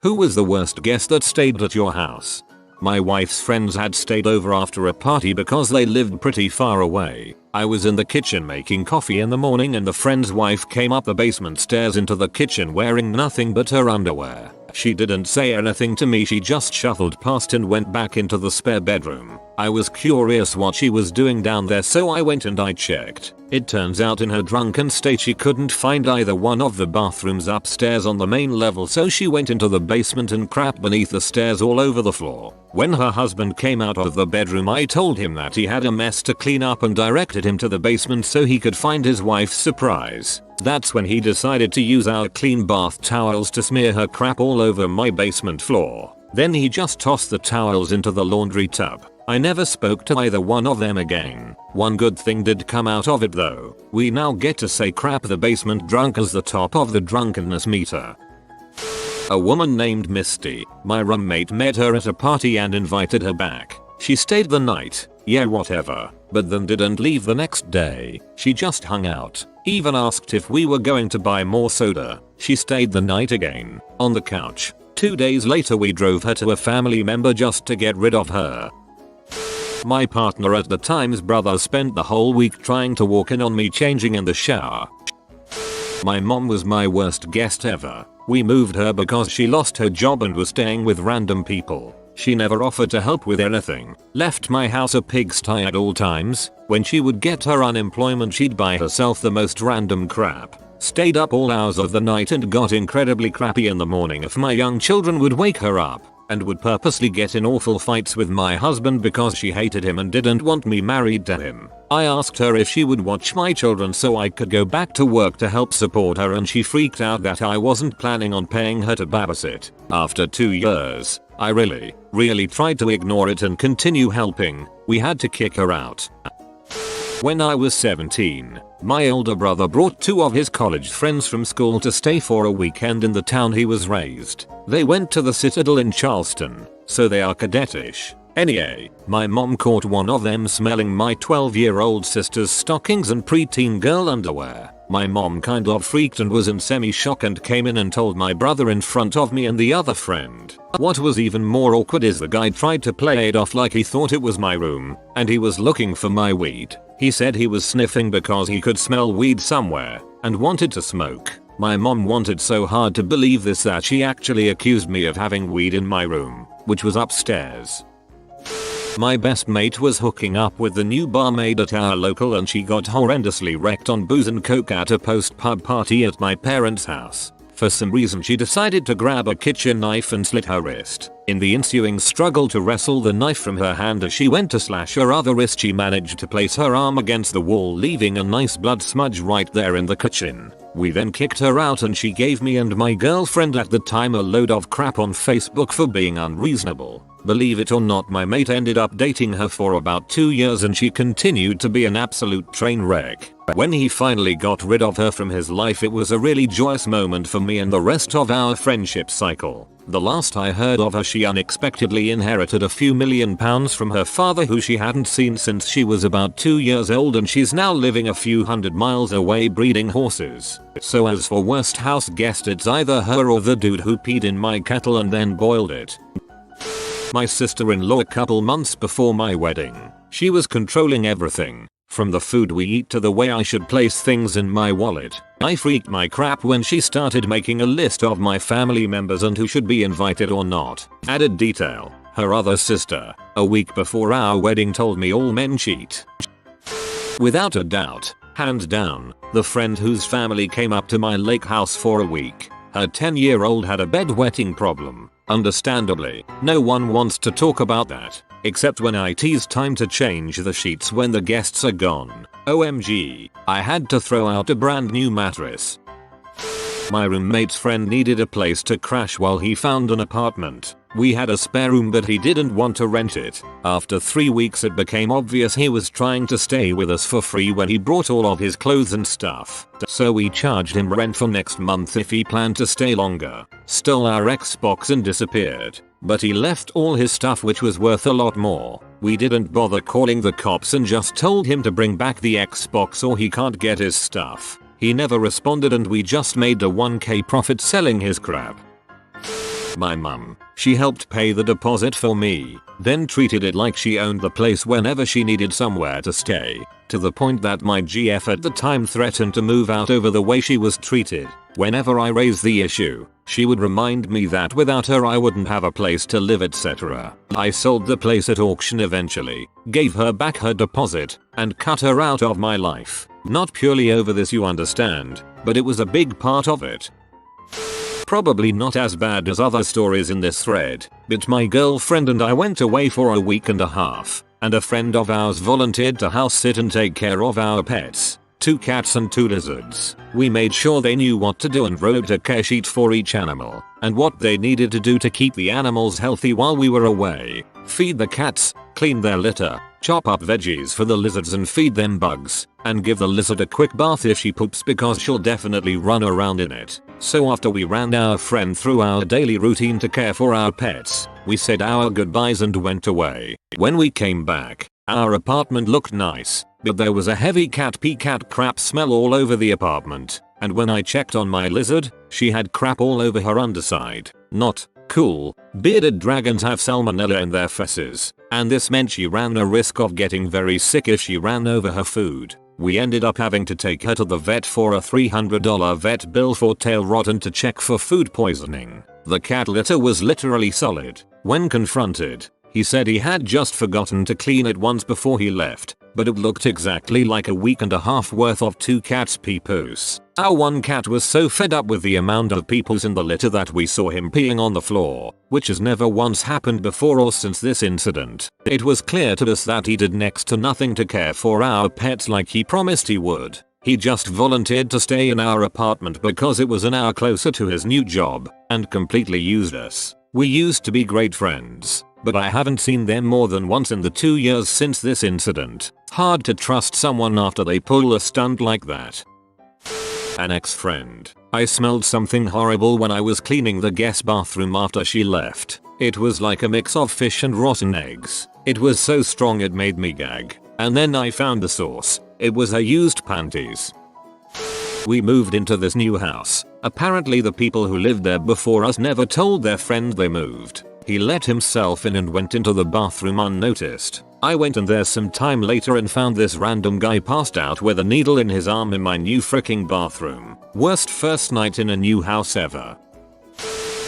Who was the worst guest that stayed at your house? My wife's friends had stayed over after a party because they lived pretty far away. I was in the kitchen making coffee in the morning and the friend's wife came up the basement stairs into the kitchen wearing nothing but her underwear. She didn't say anything to me, she just shuffled past and went back into the spare bedroom. I was curious what she was doing down there, so I went and I checked. It turns out in her drunken state she couldn't find either one of the bathrooms upstairs on the main level, so she went into the basement and crapped beneath the stairs all over the floor. When her husband came out of the bedroom, I told him that he had a mess to clean up and directed him to the basement so he could find his wife's surprise. That's when he decided to use our clean bath towels to smear her crap all over my basement floor. Then he just tossed the towels into the laundry tub. I never spoke to either one of them again. One good thing did come out of it though. We now get to say crap the basement drunk as the top of the drunkenness meter. A woman named Misty. My roommate met her at a party and invited her back. She stayed the night, yeah whatever, but then didn't leave the next day. She just hung out. Even asked if we were going to buy more soda. She stayed the night again, on the couch. 2 days later we drove her to a family member just to get rid of her. My partner at the time's brother spent the whole week trying to walk in on me changing in the shower. My mom was my worst guest ever. We moved her because she lost her job and was staying with random people. She never offered to help with anything. Left my house a pigsty at all times. When she would get her unemployment she'd buy herself the most random crap. Stayed up all hours of the night and got incredibly crappy in the morning if my young children would wake her up. And would purposely get in awful fights with my husband because she hated him and didn't want me married to him. I asked her if she would watch my children so I could go back to work to help support her, and she freaked out that I wasn't planning on paying her to babysit. After 2 years, I really tried to ignore it and continue helping. We had to kick her out. When I was 17, my older brother brought 2 of his college friends from school to stay for a weekend in the town he was raised. They went to the Citadel in Charleston, so they are cadetish. Anyway, my mom caught one of them smelling my 12-year-old sister's stockings and preteen girl underwear. My mom kind of freaked and was in semi-shock and came in and told my brother in front of me and the other friend. What was even more awkward is the guy tried to play it off like he thought it was my room, and he was looking for my weed. He said he was sniffing because he could smell weed somewhere, and wanted to smoke. My mom wanted so hard to believe this that she actually accused me of having weed in my room, which was upstairs. My best mate was hooking up with the new barmaid at our local and she got horrendously wrecked on booze and coke at a post-pub party at my parents' house. For some reason she decided to grab a kitchen knife and slit her wrist. In the ensuing struggle to wrestle the knife from her hand as she went to slash her other wrist, she managed to place her arm against the wall, leaving a nice blood smudge right there in the kitchen. We then kicked her out and she gave me and my girlfriend at the time a load of crap on Facebook for being unreasonable. Believe it or not, my mate ended up dating her for about 2 years and she continued to be an absolute train wreck. When he finally got rid of her from his life, it was a really joyous moment for me and the rest of our friendship cycle. The last I heard of her, she unexpectedly inherited a few £1,000,000 from her father, who she hadn't seen since she was about 2 years old, and she's now living a few hundred miles away breeding horses. So as for worst house guest, it's either her or the dude who peed in my kettle and then boiled it. My sister-in-law a couple months before my wedding. She was controlling everything, from the food we eat to the way I should place things in my wallet. I freaked my crap when she started making a list of my family members and who should be invited or not. Added detail, her other sister, a week before our wedding, told me all men cheat. Without a doubt, hands down, the friend whose family came up to my lake house for a week. Her 10-year-old had a bedwetting problem. Understandably, no one wants to talk about that, except when I tease time to change the sheets when the guests are gone. OMG, I had to throw out a brand new mattress. My roommate's friend needed a place to crash while he found an apartment. We had a spare room but he didn't want to rent it. After 3 weeks it became obvious he was trying to stay with us for free when he brought all of his clothes and stuff. So we charged him rent for next month if he planned to stay longer. Stole our Xbox and disappeared. But he left all his stuff, which was worth a lot more. We didn't bother calling the cops and just told him to bring back the Xbox or he can't get his stuff. He never responded and we just made a 1k profit selling his crap. My mum, she helped pay the deposit for me, then treated it like she owned the place whenever she needed somewhere to stay, to the point that my GF at the time threatened to move out over the way she was treated. Whenever I raised the issue, she would remind me that without her I wouldn't have a place to live, etc. I sold the place at auction eventually, gave her back her deposit, and cut her out of my life. Not purely over this, you understand, but it was a big part of it. Probably not as bad as other stories in this thread, but my girlfriend and I went away for a week and a half, and a friend of ours volunteered to house sit and take care of our pets. 2 cats and 2 lizards. We made sure they knew what to do and wrote a care sheet for each animal, and what they needed to do to keep the animals healthy while we were away. Feed the cats, clean their litter, chop up veggies for the lizards and feed them bugs, and give the lizard a quick bath if she poops because she'll definitely run around in it. So after we ran our friend through our daily routine to care for our pets, we said our goodbyes and went away. When we came back, our apartment looked nice, but there was a heavy cat pee cat crap smell all over the apartment, and when I checked on my lizard, she had crap all over her underside. Not cool. Bearded dragons have salmonella in their feces, and this meant she ran a risk of getting very sick if she ran over her food. We ended up having to take her to the vet for a $300 vet bill for tail rot and to check for food poisoning. The cat litter was literally solid. When confronted, he said he had just forgotten to clean it once before he left, but it looked exactly like a week and a half worth of 2 cats' pee-poos. Our one cat was so fed up with the amount of pee-poos in the litter that we saw him peeing on the floor, which has never once happened before or since this incident. It was clear to us that he did next to nothing to care for our pets like he promised he would. He just volunteered to stay in our apartment because it was an hour closer to his new job, and completely used us. We used to be great friends, but I haven't seen them more than once in the 2 years since this incident. Hard to trust someone after they pull a stunt like that. An ex-friend. I smelled something horrible when I was cleaning the guest bathroom after she left. It was like a mix of fish and rotten eggs. It was so strong it made me gag. And then I found the source. It was her used panties. We moved into this new house. Apparently the people who lived there before us never told their friend they moved. He let himself in and went into the bathroom unnoticed. I went in there some time later and found this random guy passed out with a needle in his arm in my new freaking bathroom. Worst first night in a new house ever.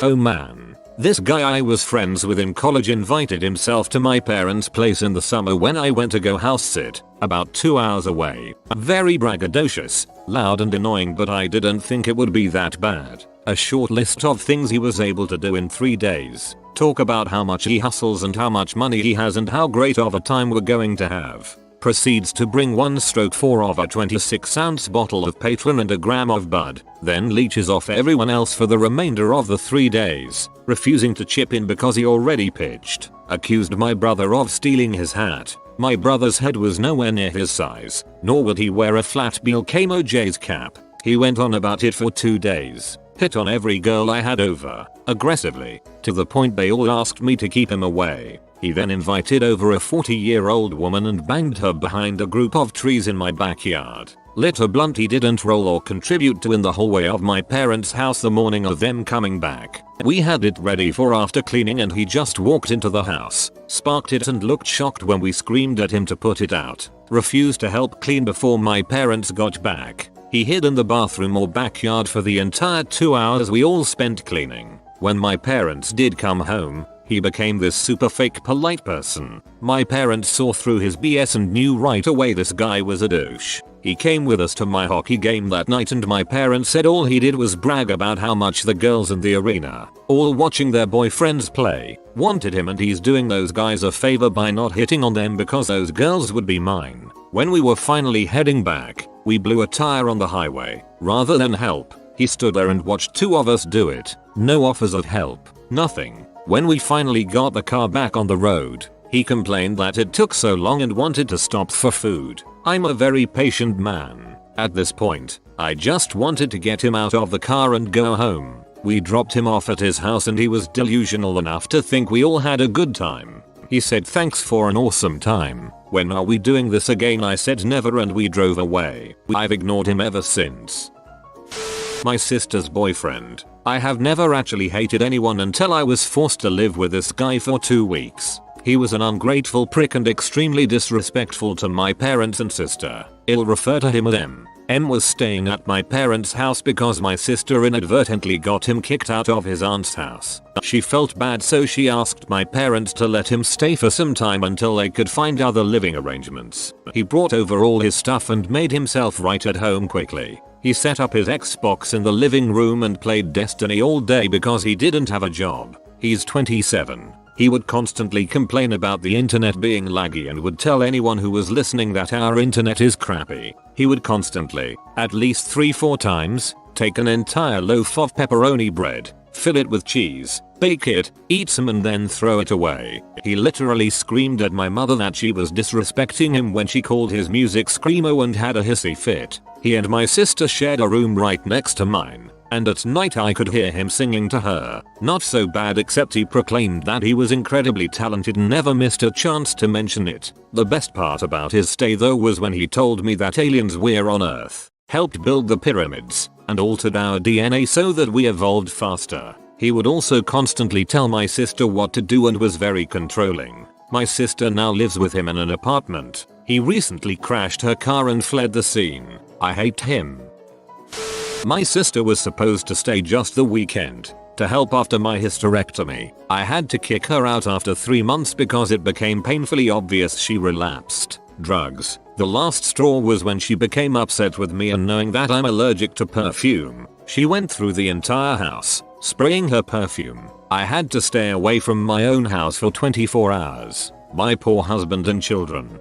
Oh man. This guy I was friends with in college invited himself to my parents' place in the summer when I went to go house sit, about 2 hours away. Very braggadocious, loud and annoying, but I didn't think it would be that bad. A short list of things he was able to do in 3 days. Talk about how much he hustles and how much money he has and how great of a time we're going to have. Proceeds to bring 1/4 of a 26-ounce bottle of Patron and a gram of Bud, then leeches off everyone else for the remainder of the 3 days, refusing to chip in because he already pitched. Accused my brother of stealing his hat. My brother's head was nowhere near his size, nor would he wear a flat Bill J's cap. He went on about it for 2 days. Hit on every girl I had over, aggressively, to the point they all asked me to keep him away. He then invited over a 40-year-old woman and banged her behind a group of trees in my backyard. Lit a blunt he didn't roll or contribute to in the hallway of my parents' house the morning of them coming back. We had it ready for after cleaning and he just walked into the house, sparked it and looked shocked when we screamed at him to put it out. Refused to help clean before my parents got back. He hid in the bathroom or backyard for the entire 2 hours we all spent cleaning. When my parents did come home, he became this super fake polite person. My parents saw through his BS and knew right away this guy was a douche. He came with us to my hockey game that night and my parents said all he did was brag about how much the girls in the arena, all watching their boyfriends play, wanted him, and he's doing those guys a favor by not hitting on them because those girls would be mine. When we were finally heading back, we blew a tire on the highway. Rather than help, he stood there and watched 2 of us do it. No offers of help. Nothing. When we finally got the car back on the road, he complained that it took so long and wanted to stop for food. I'm a very patient man. At this point, I just wanted to get him out of the car and go home. We dropped him off at his house and he was delusional enough to think we all had a good time. He said thanks for an awesome time. When are we doing this again? I said never and we drove away. I've ignored him ever since. My sister's boyfriend. I have never actually hated anyone until I was forced to live with this guy for 2 weeks. He was an ungrateful prick and extremely disrespectful to my parents and sister. I'll refer to him as M. M was staying at my parents' house because my sister inadvertently got him kicked out of his aunt's house. She felt bad, so she asked my parents to let him stay for some time until they could find other living arrangements. He brought over all his stuff and made himself right at home quickly. He set up his Xbox in the living room and played Destiny all day because he didn't have a job. He's 27. He would constantly complain about the internet being laggy and would tell anyone who was listening that our internet is crappy. He would constantly, at least 3-4 times, take an entire loaf of pepperoni bread, fill it with cheese, bake it, eat some and then throw it away. He literally screamed at my mother that she was disrespecting him when she called his music screamo and had a hissy fit. He and my sister shared a room right next to mine, and at night I could hear him singing to her. Not so bad, except he proclaimed that he was incredibly talented and never missed a chance to mention it. The best part about his stay though was when he told me that aliens were on Earth, helped build the pyramids, and altered our DNA so that we evolved faster. He would also constantly tell my sister what to do and was very controlling. My sister now lives with him in an apartment. He recently crashed her car and fled the scene. I hate him. My sister was supposed to stay just the weekend to help after my hysterectomy. I had to kick her out after 3 months because it became painfully obvious she relapsed. Drugs. The last straw was when she became upset with me, and knowing that I'm allergic to perfume, she went through the entire house, spraying her perfume. I had to stay away from my own house for 24 hours. My poor husband and children.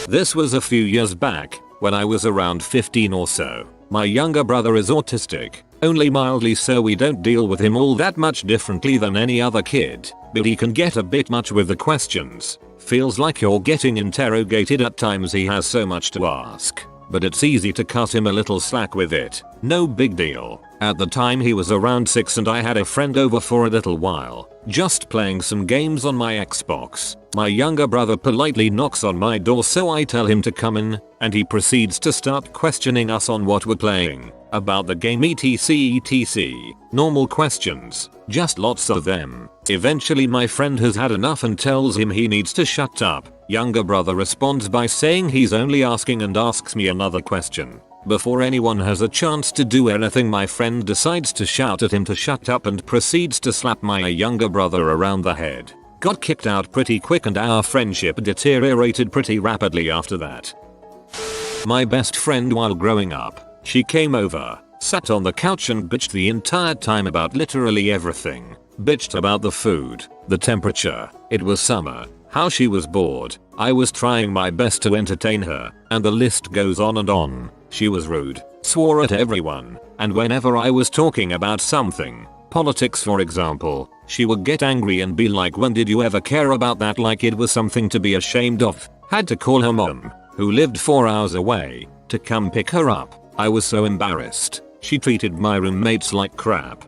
This was a few years back, when I was around 15 or so. My younger brother is autistic, only mildly, so we don't deal with him all that much differently than any other kid, but he can get a bit much with the questions. Feels like you're getting interrogated at times. He has so much to ask, but it's easy to cut him a little slack with it. No big deal. At the time he was around 6 and I had a friend over for a little while, just playing some games on my Xbox. My younger brother politely knocks on my door, so I tell him to come in, and he proceeds to start questioning us on what we're playing, about the game etc. Normal questions, just lots of them. Eventually my friend has had enough and tells him he needs to shut up. Younger brother responds by saying he's only asking and asks me another question. Before anyone has a chance to do anything, my friend decides to shout at him to shut up and proceeds to slap my younger brother around the head. Got kicked out pretty quick and our friendship deteriorated pretty rapidly after that. My best friend while growing up, she came over, sat on the couch and bitched the entire time about literally everything. Bitched about the food, the temperature, it was summer, how she was bored, I was trying my best to entertain her, and the list goes on and on. She was rude, swore at everyone, and whenever I was talking about something, politics for example, she would get angry and be like, when did you ever care about that, like it was something to be ashamed of. Had to call her mom, who lived 4 hours away, to come pick her up. I was so embarrassed. She treated my roommates like crap.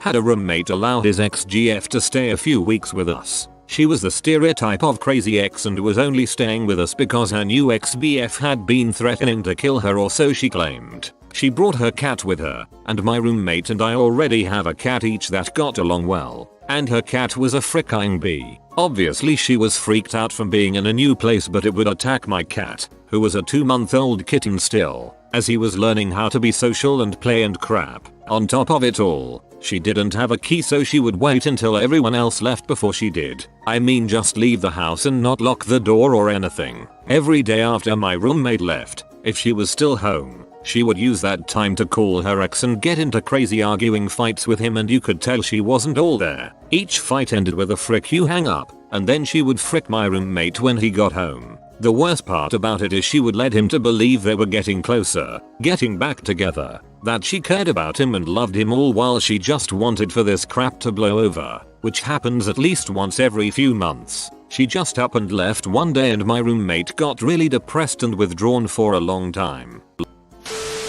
Had a roommate allow his ex-GF to stay a few weeks with us. She was the stereotype of crazy ex and was only staying with us because her new ex-BF had been threatening to kill her, or so she claimed. She brought her cat with her, and my roommate and I already have a cat each that got along well, and her cat was a fricking bee. Obviously she was freaked out from being in a new place, but it would attack my cat, who was a 2-month-old kitten still, as he was learning how to be social and play and crap. On top of it all, she didn't have a key, so she would wait until everyone else left before she did. I mean, just leave the house and not lock the door or anything. Every day after my roommate left, if she was still home, she would use that time to call her ex and get into crazy arguing fights with him, and you could tell she wasn't all there. Each fight ended with a frick you hang up, and then she would frick my roommate when he got home. The worst part about it is she would let him to believe they were getting closer, getting back together, that she cared about him and loved him, all while she just wanted for this crap to blow over, which happens at least once every few months. She just up and left one day and my roommate got really depressed and withdrawn for a long time.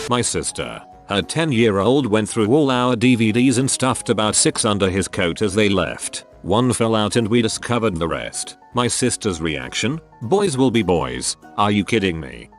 My sister, her 10-year-old, went through all our DVDs and stuffed about 6 under his coat as they left. One fell out and we discovered the rest. My sister's reaction? Boys will be boys. Are you kidding me?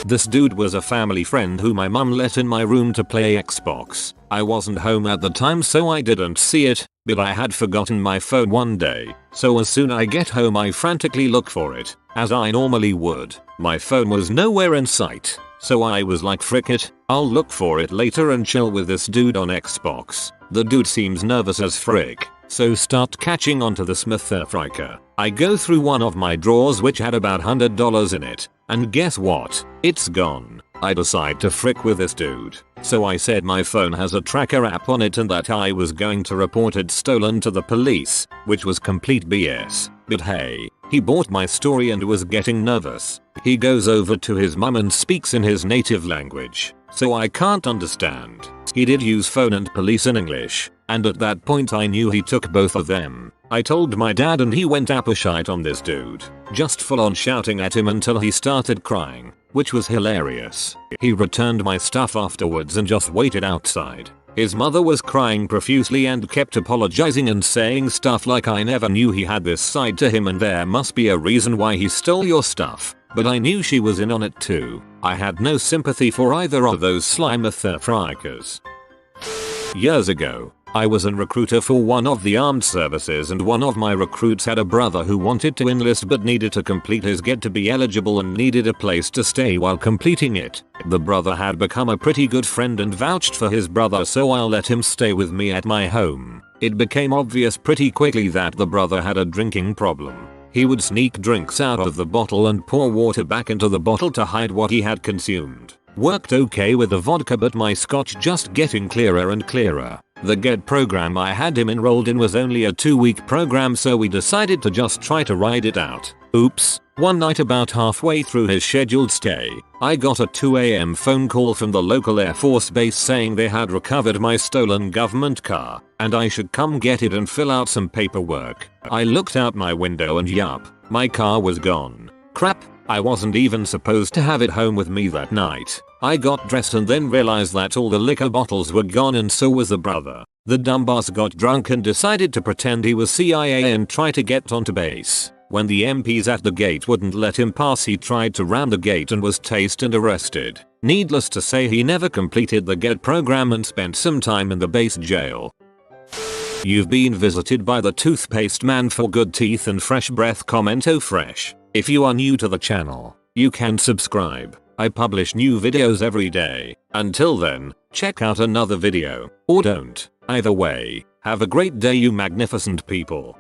This dude was a family friend who my mum let in my room to play Xbox. I wasn't home at the time so I didn't see it, but I had forgotten my phone one day. So as soon as I get home I frantically look for it, as I normally would. My phone was nowhere in sight. So I was like, frick it, I'll look for it later and chill with this dude on Xbox. The dude seems nervous as frick, so start catching onto the Smith-Fricker. I go through one of my drawers which had about $100 in it, and guess what? It's gone. I decide to frick with this dude. So I said my phone has a tracker app on it and that I was going to report it stolen to the police, which was complete BS. But hey, he bought my story and was getting nervous. He goes over to his mum and speaks in his native language, so I can't understand. He did use phone and police in English, and at that point I knew he took both of them. I told my dad and he went apeshite on this dude, just full on shouting at him until he started crying, which was hilarious. He returned my stuff afterwards and just waited outside. His mother was crying profusely and kept apologizing and saying stuff like I never knew he had this side to him and there must be a reason why he stole your stuff. But I knew she was in on it too. I had no sympathy for either of those Smith-Frickers. Years ago, I was a recruiter for one of the armed services and one of my recruits had a brother who wanted to enlist but needed to complete his get to be eligible and needed a place to stay while completing it. The brother had become a pretty good friend and vouched for his brother so I let him stay with me at my home. It became obvious pretty quickly that the brother had a drinking problem. He would sneak drinks out of the bottle and pour water back into the bottle to hide what he had consumed. Worked okay with the vodka but my scotch just getting clearer and clearer. The GET program I had him enrolled in was only a 2-week program so we decided to just try to ride it out. Oops, one night about halfway through his scheduled stay, I got a 2 AM phone call from the local Air Force base saying they had recovered my stolen government car, and I should come get it and fill out some paperwork. I looked out my window and yup, my car was gone. Crap, I wasn't even supposed to have it home with me that night. I got dressed and then realized that all the liquor bottles were gone and so was the brother. The dumbass got drunk and decided to pretend he was CIA and try to get onto base. When the MPs at the gate wouldn't let him pass he tried to ram the gate and was tased and arrested. Needless to say he never completed the GET program and spent some time in the base jail. You've been visited by the toothpaste man for good teeth and fresh breath. Comment oh fresh. If you are new to the channel, you can subscribe. I publish new videos every day. Until then, check out another video, or don't. Either way, have a great day you magnificent people.